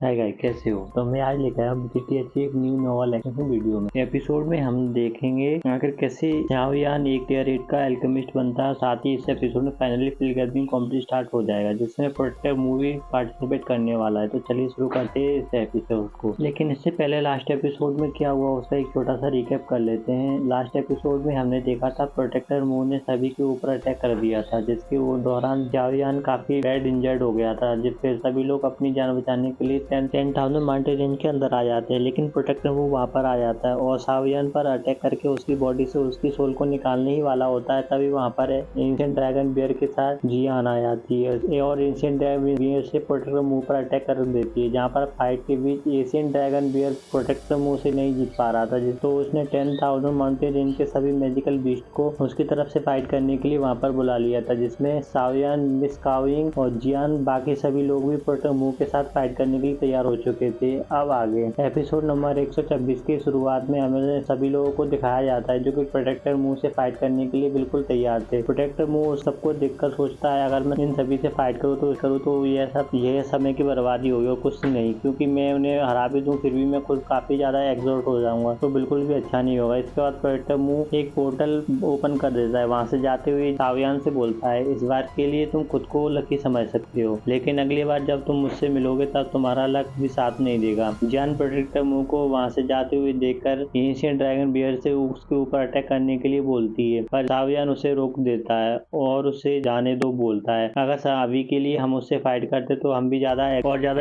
Hi guys, कैसे हो? तो मैं आज लेकर आया BTTH एक न्यू नॉवल एक्शन वीडियो में। एपिसोड में हम देखेंगे आखिर कैसे ज़ाओ यान एक टियर 8 का एल्केमिस्ट बनता है। साथ ही इस एपिसोड में finally fill gathering competition start हो जाएगा, जिसमें प्रोटेक्टर मूवी पार्टिसिपेट करने वाला है। तो चलिए शुरू करते हैं इस एपिसोड को। लेकिन इससे पहले लास्ट एपिसोड में क्या हुआ उसका एक छोटा सा रिकैप कर लेते हैं। लास्ट एपिसोड में हमने देखा था प्रोटेक्टर मूव ने सभी के ऊपर अटैक कर दिया था, जिसके वो दौरान ज़ाओ यान काफी बैड इंजर्ड हो गया था। जिससे सभी लोग अपनी जान बचाने के लिए 10,000 माउंटेन रेंज के अंदर आ जाते हैं। लेकिन प्रोटेक्टर वो वहां पर आ जाता है और ज़ाओ यान पर अटैक करके उसकी बॉडी से उसकी सोल को निकालने ही वाला होता है। तभी वहां पर एंशिएंट ड्रैगन बियर के साथ जियान आ जाती है और एंशिएंट ड्रैगन बियर से प्रोटेक्टर मुंह पर अटैक कर देती है। जहाँ पर फाइट के बीच एंशिएंट ड्रैगन बियर प्रोटेक्टर मुंह से नहीं जीत पा रहा था, तो उसने 10,000 माउंटेन रेंज के सभी मैजिकल बीस्ट को उसकी तरफ से फाइट करने के लिए वहां पर बुला लिया था, जिसमें ज़ाओ यान, मिस काओयिंग और जियान बाकी सभी लोग भी प्रोटेक्टर मुंह के साथ फाइट करने के लिए तैयार हो चुके थे। अब आगे एपिसोड नंबर 126 की शुरुआत में हमें सभी लोगों को दिखाया जाता है जो कि प्रोटेक्टर मुंह से फाइट करने के लिए बिल्कुल तैयार थे। प्रोटेक्टर मुंह सबको देखकर सोचता है, अगर मैं इन सभी से फाइट करूँ तो यह समय की बर्बादी होगी और कुछ नहीं, क्योंकि मैं उन्हें हरा भी दूं फिर भी मैं खुद काफी ज्यादा एग्जॉस्ट हो जाऊंगा, तो बिल्कुल भी अच्छा नहीं होगा। इसके बाद प्रोटेक्टर मुंह एक पोर्टल ओपन कर देता है। वहां से जाते हुए ज़ाओ यान से बोलता है, इस बार के लिए तुम खुद को लकी समझ सकते हो, लेकिन अगली बार जब तुम मुझसे मिलोगे तब तुम्हारा लक भी साथ नहीं देगा। जियान प्रोटेक्टर मुंह को वहां से जाते हुए देखकर एंशिएंट ड्रैगन बियर से उसके ऊपर अटैक करने के लिए बोलती है, पर ज़ाओ यान उसे रोक देता है और उसे जाने दो बोलता है, अगर अभी के लिए हम उससे फाइट करते तो हम भी ज्यादा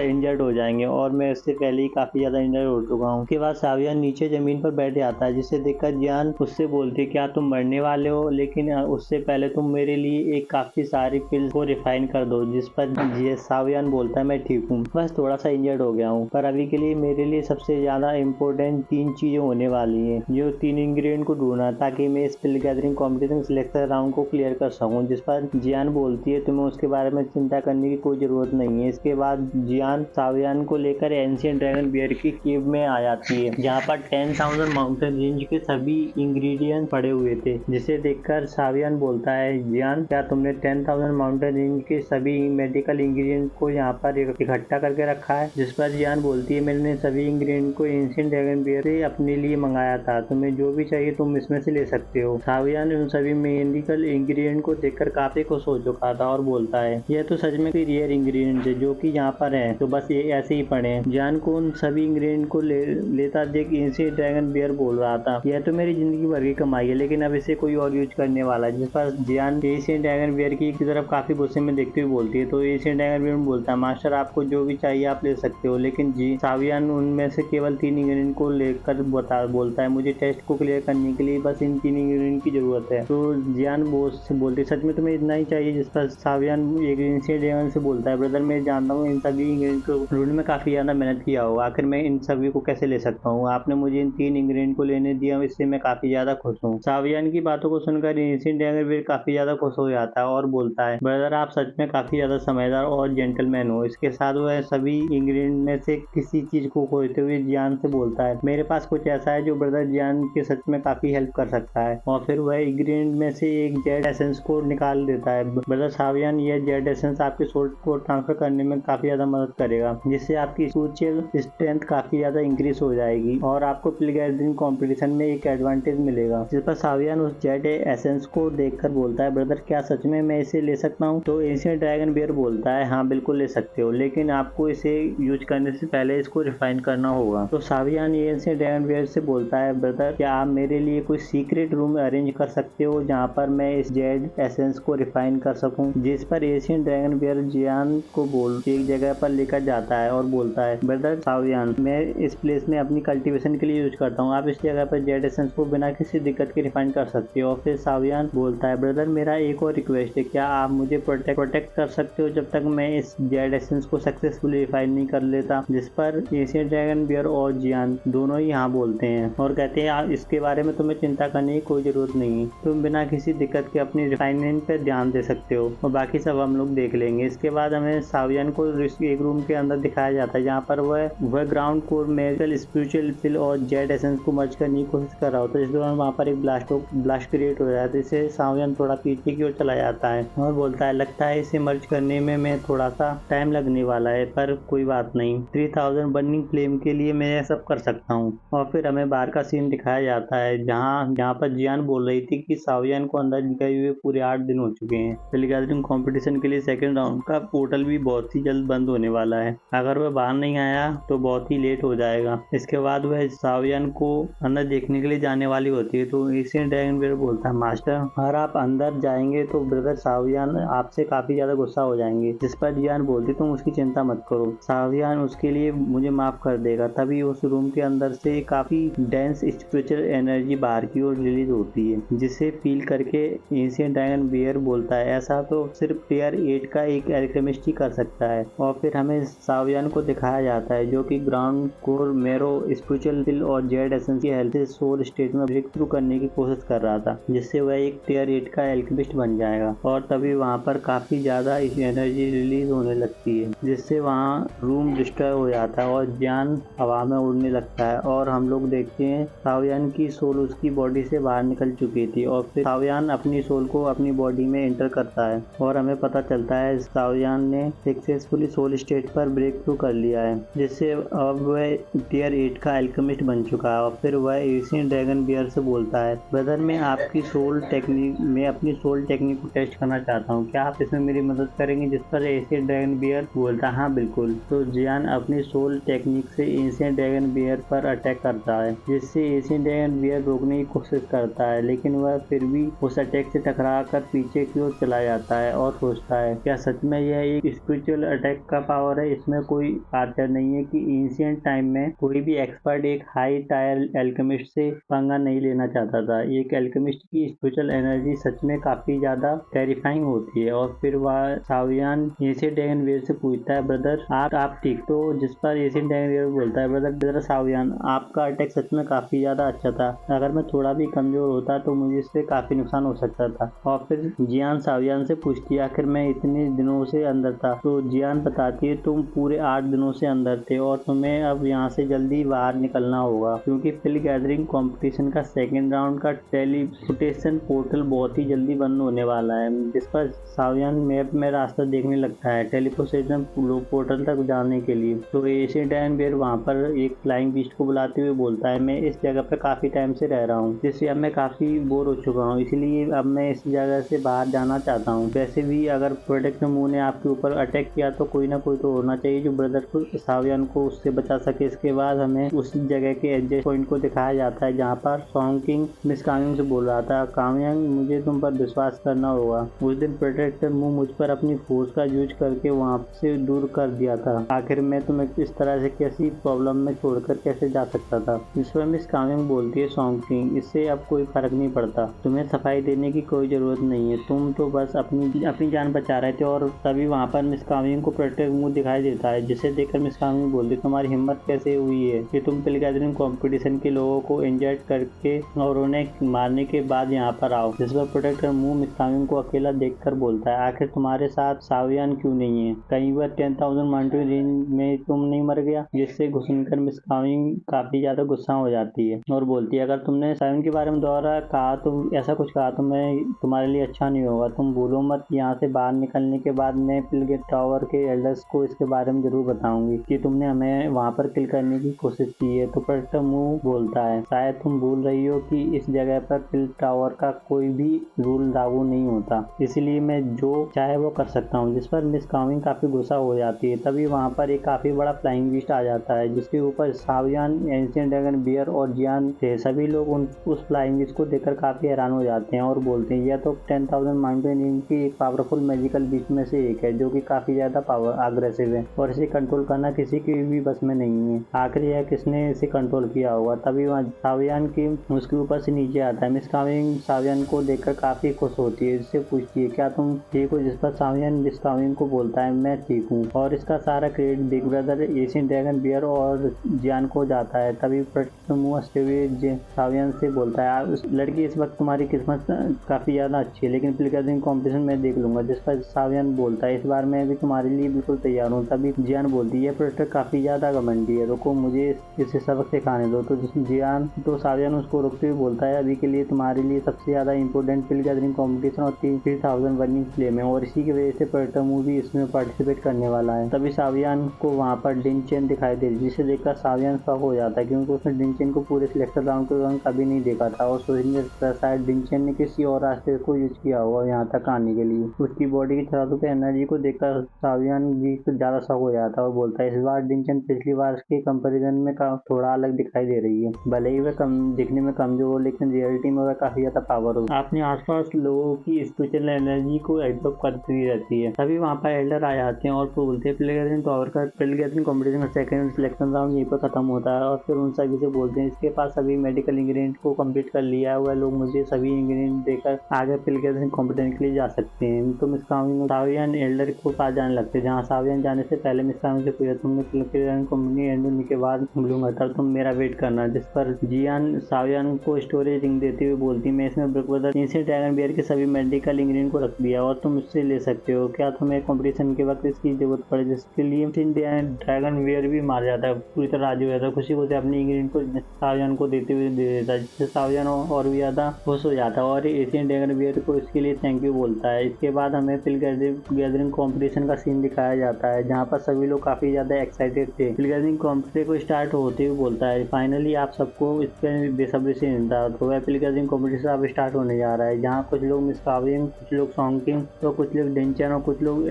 इंजर्ड हो जाएंगे और मैं इससे पहले ही काफी ज्यादा इंजर्ड हो चुका हूँ। उसके बाद ज़ाओ यान नीचे जमीन पर बैठ जाता है, जिसे देखकर जियान उससे बोलती है, क्या तुम मरने वाले हो? लेकिन उससे पहले तुम मेरे लिए एक काफी सारी पिल्स को रिफाइन कर दो। जिस पर ज़ाओ यान बोलता है, मैं ठीक हूँ, बस थोड़ा सा इंजर्ड हो गया हूँ, पर अभी के लिए मेरे लिए सबसे ज्यादा इम्पोर्टेंट 3 चीजें होने वाली हैं। जो 3 इंग्रेडिएंट को ढूंढना ताकि मैं इस पिल गैदरिंग कॉम्पिटिशन सिलेक्शन राउंड को क्लियर कर सकूं। जिस पर जियान बोलती है, तुम्हें उसके बारे में चिंता करने की कोई जरूरत नहीं है। इसके बाद जियान ज़ाओ यान को लेकर एंशिएंट ड्रैगन बियर की केव में आ जाती है, जहाँ पर 10,000 माउंटेन रेंज के सभी इंग्रेडिएंट पड़े हुए थे। जिसे देखकर ज़ाओ यान बोलता है, जियान क्या तुमने 10,000 माउंटेन रेंज के सभी मेडिकल इंग्रेडिएंट को यहाँ पर इकट्ठा करके रखा है? जिस पर जियान बोलती है, मैंने सभी इंग्रेडिएंट को एंशिएंट ड्रैगन बियर से अपने लिए मंगाया था, तुम्हें जो भी चाहिए तुम इसमें से ले सकते हो। ज़ाओ यान उन सभी मेडिकल इंग्रेडिएंट को देखकर काफी खुश हो चुका था और बोलता है, यह तो सच में कोई रेयर इंग्रेडिएंट है जो कि यहाँ पर है, तो बस ये ऐसे ही पड़े हैं। जियान को उन सभी इंग्रेडिएंट को लेता देख एंशिएंट ड्रैगन बियर बोल रहा था, यह तो मेरी जिंदगी भर की कमाई है, लेकिन अब इसे कोई और यूज करने वाला है। जिस पर जियान एंशिएंट ड्रैगन बियर की तरफ काफी गुस्से में देखते हुए बोलती है, तो एंशिएंट ड्रैगन बियर बोलता है, मास्टर आपको जो भी चाहिए आप ले सकते हो, लेकिन ज़ाओ यान उनमें से केवल 3 इंग्रेडिएंट को लेकर बोलता है, मुझे टेस्ट को क्लियर करने के लिए बस इन 3 इंग्रेडिएंट की जरूरत है। तो जियान बोलती है, सच में तुम्हें इतना ही चाहिए? जिस पर ज़ाओ यान एक एंशिएंट ड्रैगन से बोलता है, ब्रदर मैं जानता हूँ इन सभी इंग्रेडिएंट को ढूंढने में काफी ज्यादा मेहनत किया होगा, आखिर मैं इन सभी को कैसे ले सकता हूँ? आपने मुझे इन 3 इंग्रेडिएंट को लेने दिया, इससे मैं काफी ज्यादा खुश हूँ। ज़ाओ यान की बातों को सुनकर एंशिएंट ड्रैगन बियर काफी ज्यादा खुश हो जाता है और बोलता है, ब्रदर आप सच में काफी ज्यादा समझदार और जेंटलमैन हो। इसके साथ वह सभी इंग्रेडिएंट में से किसी चीज को खोजते हुए जियान से बोलता है, मेरे पास कुछ ऐसा है जो ब्रदर जियान के सच में काफी हेल्प कर सकता है। और फिर वह इंग्रेडिएंट में से एक जेड एसेंस को निकाल देता है। ब्रदर ज़ाओ यान, यह जेड एसेंस आपके सोल को ट्रांसफर करने में काफी ज्यादा मदद करेगा, जिससे आपकी स्पिरिचुअल स्ट्रेंथ काफी ज्यादा इंक्रीज हो जाएगी और आपको पिल गैदरिंग कॉम्पिटिशन में एक एडवांटेज मिलेगा। जिस पर ज़ाओ यान उस जेड एसेंस को देखकर बोलता है, ब्रदर क्या सच में मैं इसे ले सकता हूँ? तो एंशिएंट ड्रैगन बियर बोलता है, हाँ बिल्कुल ले सकते हो, लेकिन आपको इसे यूज करने से पहले इसको रिफाइन करना होगा। तो ज़ाओ यान एंशिएंट ड्रैगन बियर से बोलता है, ब्रदर क्या आप मेरे लिए कोई सीक्रेट रूम अरेंज कर सकते हो जहाँ पर मैं इस जेड एसेंस को रिफाइन कर सकूं? जिस पर एंशिएंट ड्रैगन बियर जियान को एक जगह पर लेकर जाता है और बोलता है, ब्रदर ज़ाओ यान, मैं इस प्लेस में अपनी कल्टीवेशन के लिए यूज करता हूँ, आप इस जगह पर जेड एसेंस को बिना किसी दिक्कत के रिफाइन कर सकते हो। और फिर ज़ाओ यान बोलता है, ब्रदर मेरा एक और रिक्वेस्ट है, क्या आप मुझे प्रोटेक्ट कर सकते हो जब तक मैं इस जेड एसेंस को सक्सेसफुली रिफाइन नहीं कर लेता? जिस पर एंशिएंट ड्रैगन बियर और जियान दोनों ही हाँ बोलते हैं और कहते हैं, इसके बारे में तुम्हें चिंता करने की कोई जरूरत नहीं है, तुम बिना किसी दिक्कत के अपनी रिफाइनमेंट पे ध्यान दे सकते हो और बाकी सब हम लोग देख लेंगे। इसके बाद हमें ज़ाओ यान को एक रूम के अंदर दिखाया जाता है जहाँ पर वह ग्राउंड कोर मेडिकल स्पिरिचुअल पिल और जेड एसेंस को मर्ज करने की कोशिश कर रहा होता है। इस दौरान वहाँ पर एक ब्लास्ट क्रिएट हो जाता है, इससे ज़ाओ यान थोड़ा पीछे की ओर चला जाता है और बोलता है, लगता है इसे मर्ज करने में मैं थोड़ा सा टाइम लगने वाला है, पर कोई बात नहीं, 3000 बर्निंग फ्लेम के लिए मैं यह सब कर सकता हूँ। और फिर हमें बाहर का सीन दिखाया जाता है जहाँ पर जियान बोल रही थी कि सावियन को अंदर गए हुए पूरे 8 दिन हो चुके हैं। पिल गैदरिंग कंपटीशन के लिए सेकंड राउंड का पोर्टल भी बहुत ही जल्द बंद होने वाला है। अगर वह बाहर नहीं आया तो बहुत ही लेट हो जाएगा। इसके बाद वह सावियन को अंदर देखने के लिए जाने वाली होती है तो एशियन ड्रैगन बियर बोलता है, मास्टर अगर आप अंदर जाएंगे तो ब्रदर सावियन आपसे काफी ज्यादा गुस्सा हो जाएंगे। जिस पर जियान बोलती तुम उसकी चिंता मत करो, सावियन उसके लिए मुझे माफ कर देगा। तभी उस रूम के अंदर से काफी डेंस स्पिरिचुअल एनर्जी बाहर की ओर रिलीज होती है, जिसे फील करके एशियन ड्रैगन बियर बोलता है ऐसा तो सिर्फ टियर 8 का एक एल्केमिस्ट ही कर सकता है। और फिर हमें सावियन को दिखाया जाता है जो कि ग्राउंड कोर मेरो स्पिरिचुअल पिल और जेड एसेंस की हेल्थ से सोल स्टेट में ब्रेक थ्रू करने की कोशिश कर रहा था, जिससे वह एक टियर 8 का एल्केमिस्ट बन जाएगा। और तभी वहां पर काफी ज्यादा एनर्जी रिलीज होने लगती है, जिससे वहां रूम डिस्टर्ब हो जाता है और जियान हवा में उड़ने लगता है। और हम लोग देखते हैं सावियन की सोल उसकी बॉडी से बाहर निकल चुकी थी और फिर सावियन अपनी सोल को अपनी बॉडी में एंटर करता है और हमें पता चलता है सावियन ने सक्सेसफुली सोल स्टेट पर ब्रेक थ्रू कर लिया है, जिससे अब वह टियर 8 का एल्केमिस्ट बन चुका है। और फिर वह एशियन ड्रैगन बियर से बोलता है, ब्रदर मैं आपकी सोल टेक्निक में अपनी सोल टेक्निक को टेस्ट करना चाहता हूँ, क्या आप इसमें मेरी मदद करेंगे? जिस पर एशियन ड्रैगन बियर बोलता है, हाँ बिल्कुल। तो जियान अपनी सोल टेक्निक से एशियन ड्रैगन बियर पर अटैक करता है, जिससे एशियन ड्रैगन बियर रोकने की कोशिश करता है, लेकिन वह फिर भी उस अटैक से टकरा कर पीछे की ओर चला जाता है और सोचता है क्या सच में यह एक स्पिरिचुअल अटैक का पावर है? इसमें कोई आश्चर्य नहीं है कि एंशिएंट टाइम में कोई भी एक्सपर्ट एक हाई टायर एल्केमिस्ट से पंगा नहीं लेना चाहता था। एक एल्केमिस्ट की स्पिरिचुअल एनर्जी सच में काफी ज्यादा टेरिफाइंग होती है। और फिर वह सावियन एशियन ड्रैगन बियर से पूछता है, ब्रदर आप ठीक? तो जिस पर एशियन ड्रैगन बियर बोलता है, ब्रदर सावियन आपका अटैक सच में काफी ज्यादा अच्छा था, अगर मैं थोड़ा भी कमजोर होता तो मुझे इससे काफी नुकसान हो सकता था। और फिर जियान सावियन से पूछती है, आखिर मैं इतने दिनों से अंदर था? तो जियान बताती है, तुम पूरे 8 दिनों से अंदर थे और तुम्हें अब यहाँ से जल्दी बाहर निकलना होगा, क्योंकि पिल गैदरिंग कंपटीशन का सेकेंड राउंड का टेलीपोर्टेशन पोर्टल बहुत ही जल्दी बंद होने वाला है। जिस पर सावियन मैप में रास्ता देखने लगता है टेलीपोर्टेशन पोर्टल तक जाने के लिए। तो एशियन ड्रैगन बियर वहाँ पर एक फ्लाइंग बीस्ट को बुलाते हुए बोलता है, मैं इस जगह पर काफी टाइम से रह रहा हूँ, जिससे अब मैं काफी बोर हो चुका हूँ, इसलिए अब मैं इस जगह से बाहर जाना चाहता हूँ। वैसे भी अगर प्रोटेक्ट मूव ने आपके ऊपर अटैक किया तो कोई ना कोई तो होना चाहिए जो ब्रदर को सावियन को उससे बचा सके। इसके बाद हमें उस जगह के एडजस्ट पॉइंट को दिखाया जाता है जहाँ पर सॉन्ग किंग मिस कामिंग से बोल रहा था, कामिंग मुझे तुम पर विश्वास करना होगा। उस दिन प्रोटेक्टर मूव मुझ पर अपनी फोर्स का यूज करके वहाँ से दूर कर दिया था, आखिर मैं तुम्हें इस तरह से कैसी प्रॉब्लम में छोड़कर कैसे जा सकता था? इस पर मिस कामिंग बोलती है, सॉन्ग किंग इससे अब कोई फर्क नहीं पड़ता, तुम्हें सफाई देने की कोई जरूरत नहीं है, तुम तो बस अपनी जान बचा रहे थे। और तभी वहाँ पर मिस कामिंग को प्रोटेक्टर मूव दिखाई देता है, जिसे देखकर मिस कामिंग बोलती, तुम्हारी हिम्मत कैसे हुई है कि तुम पिल गैदरिंग कंपटीशन के लोगों को इंजर्ड करके और उन्हें मारने के बाद यहाँ पर आओ? जिस पर प्रोटेक्टर मूव मिस कामिंग को अकेला देखकर बोलता है, आखिर तुम्हारे साथ सावियन क्यों नहीं है? कहीं वह 10,000 माउंटेन रेंज में तुम नहीं मर गया? जिससे घुसकर मिस कामिंग काफी ज्यादा गुस्सा हो जाती है और बोलती है, अगर तुमने सावियन के बारे में दोबारा कहा तो ऐसा कुछ कहा तो मैं तुम्हारे लिए अच्छा नहीं होगा, तुम भूलो मत यहाँ से बाहर निकलने के बाद मैं पिलगेट टावर के एल्डर्स को इसके बारे में जरूर बताऊंगी कि तुमने हमें वहाँ पर किल करने की कोशिश की है। तो प्रोटेक्टर मूव बोलता है, शायद तुम भूल रही हो कि इस जगह पर पिल टावर का कोई भी रूल लागू नहीं होता, इसलिए मैं जो चाहे वो कर सकता हूँ। जिस पर मिस कामिंग काफी गुस्सा हो जाती है। तभी वहाँ पर एक काफी बड़ा फ्लाइंग बीस्ट आ जाता है, जिसके ऊपर सावियन, एंशिएंट ड्रैगन बियर और जियान थे। सभी लोग उस फ्लाइंग बीस्ट को देखकर काफी हैरान हो जाते हैं और बोलते हैं, यह तो 10,000 माउंटेन रेंज की एक पावरफुल मैजिकल बीस्ट में से एक है, जो कि काफी ज्यादा अग्रेसिव है और इसे कंट्रोल करना किसी की भी बस में नहीं है। आखिर यह किसने इसे कंट्रोल किया होगा? तभी वहाँ सावियन की उसके ऊपर से नीचे आता है। मिस कामिंग सावियन को देखकर काफी खुश होती है, जिससे पूछती है, क्या तुम ठीक हो? जिस पर सावियन मिस कामिंग को बोलता है, मैं ठीक हूँ। और इसका सारा credit big brother Asian dragon bear और जियान को जाता है। तभी मुंह हंसते हुए सावियन से बोलता है, लड़की इस वक्त तुम्हारी किस्मत काफी ज्यादा अच्छी है, लेकिन पिल गैदरिंग कंपटीशन में देख लूंगा। जिस पर सावियन बोलता है, इस बार मैं भी तुम्हारे लिए बिल्कुल तैयार हूँ। तभी जियान बोलती है, प्रोटेक्टर काफी ज्यादा घमंडी है, रुको मुझे इसे सबक सिखाने दो। तो जियान तो सावियन उसको रोकते हुए बोलता है, अभी के लिए तुम्हारे लिए सबसे ज्यादा इंपॉर्टेंट पिल गैदरिंग कंपटीशन और 3000 बर्निंग फ्लेम है और इसी की वजह से प्रोटेक्टर मूव भी इसमें पार्टिसिपेट करने वाला है। तभी सावियन सावियान को वहाँ पर डिनचेन दिखाई दे रही, जिसे देखकर सावियान शॉक हो जाता है क्योंकि उसने डिनचेन को पूरे सिलेक्शन राउंड के दौरान कभी नहीं देखा था और सोचने लगता है शायद डिनचेन ने किसी और रास्ते को यूज किया होगा यहाँ तक आने के लिए। उसकी बॉडी की छलातों पे एनर्जी को देखकर सावियान भी कुछ ज्यादा शॉक हो जाता है और बोलता है इस बार डिनचेन पिछली बार के कंपैरिजन में थोड़ा अलग दिखाई दे रही है। भले ही वह दिखने में कमजोर हो लेकिन रियलिटी में वह काफी ज्यादा पावर हो। अपने आसपास लोगों की स्पिरिचुअल एनर्जी को एब्जॉर्ब करती रहती है। तभी वहाँ पर एल्डर आ जाते हैं और बोलते हैं प्ले गैदरिंग पावर का प्ले गैदरिंग कॉम्पिटिशन का सेकंड सिलेक्शन राउंड यहीं पर खत्म होता है और फिर उन सभी से बोलते हैं इसके पास सभी मेडिकल इंग्रेडिएंट को कंप्लीट कर लिया है, वह लोग मुझे सभी इंग्रेडिएंट देकर आगे प्ले गैदरिंग कॉम्पिटिशन के लिए जा सकते हैं। तो मिस सावियान एल्डर को पास जाने लगते हैं, जहाँ सावियान जाने से पहले मिस से पूछा तुमने प्ले गैदरिंग कॉम्पिटिशन एंड होने के बाद लूंगा तब तुम मेरा वेट करना, जिस पर जियान सावियान को स्टोरेज रिंग देते हुए बोलती मैं इसमें ब्रुकब्रदर इनसे ड्रैगन बियर के सभी मेडिकल इंग्रेडिएंट को रख दिया और तुम इससे ले सकते हो। क्या तुम्हें कंपटीशन के वक्त इसकी जरूरत पड़े? जिसके लिए ड्रैगन बियर भी मार जाता है, पूरी तरह राजी हो जाता है, खुशी को अपने इंग्रेडिएंट को सावियान को देते हुए दे देता है, जिससे सावियान और भी ज्यादा खुश हो जाता है और एशियन ड्रैगन बियर को इसके लिए थैंक यू बोलता है। इसके बाद हमें प्ले गैदरिंग कॉम्पिटिशन का सीन दिखाया जाता है, जहाँ पर सभी लोग काफी ज्यादा एक्साइटेड थे। प्ले गैदरिंग कॉम्पिटिशन को स्टार्ट होते हुए बोलता है फाइनली आप सबको इस पर बेसब्री से इंतजार। तो वह प्ले गैदरिंग कॉम्पिटिशन अब स्टार्ट होने जा रहा है, जहाँ कुछ लोग मिस काविंग, कुछ लोग सॉन्किंग, तो कुछ लोग डेंचन और कुछ लोग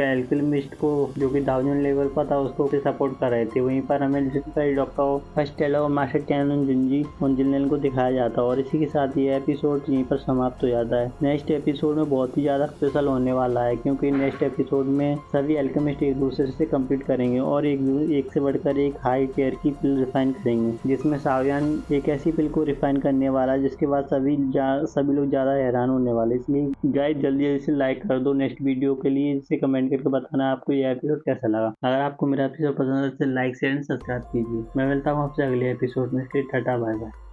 एल्केमिस्ट को जो कि 1000 लेवल पर था उसको सपोर्ट कर रहे थे। वहीं पर हमें डॉक्टर फस्टेला और मास्टर टैन जुंजी उनजिलन को दिखाया जाता है और इसी के साथ ये एपिसोड यहीं पर समाप्त हो जाता है। नेक्स्ट एपिसोड में बहुत ही ज्यादा स्पेशल होने वाला है क्योंकि नेक्स्ट एपिसोड में सभी एल्केमिस्ट एक दूसरे से कम्पीट करेंगे और एक से बढ़कर एक हाई टियर की पिल रिफाइन करेंगे, जिसमें सावियान एक ऐसी पिल को रिफाइन करने वाला है जिसके बाद सभी लोग ज्यादा हैरान होने वाले। इसलिए गाइस जल्दी से लाइक कर दो नेक्स्ट वीडियो के लिए, इसे कमेंट करके बताना आपको ये एपिसोड कैसा लगा। अगर आपको मेरा एपिसोड पसंद है तो लाइक शेयर एंड सब्सक्राइब कीजिए। मैं मिलता हूँ आपसे अगले एपिसोड में। Tata bye bye.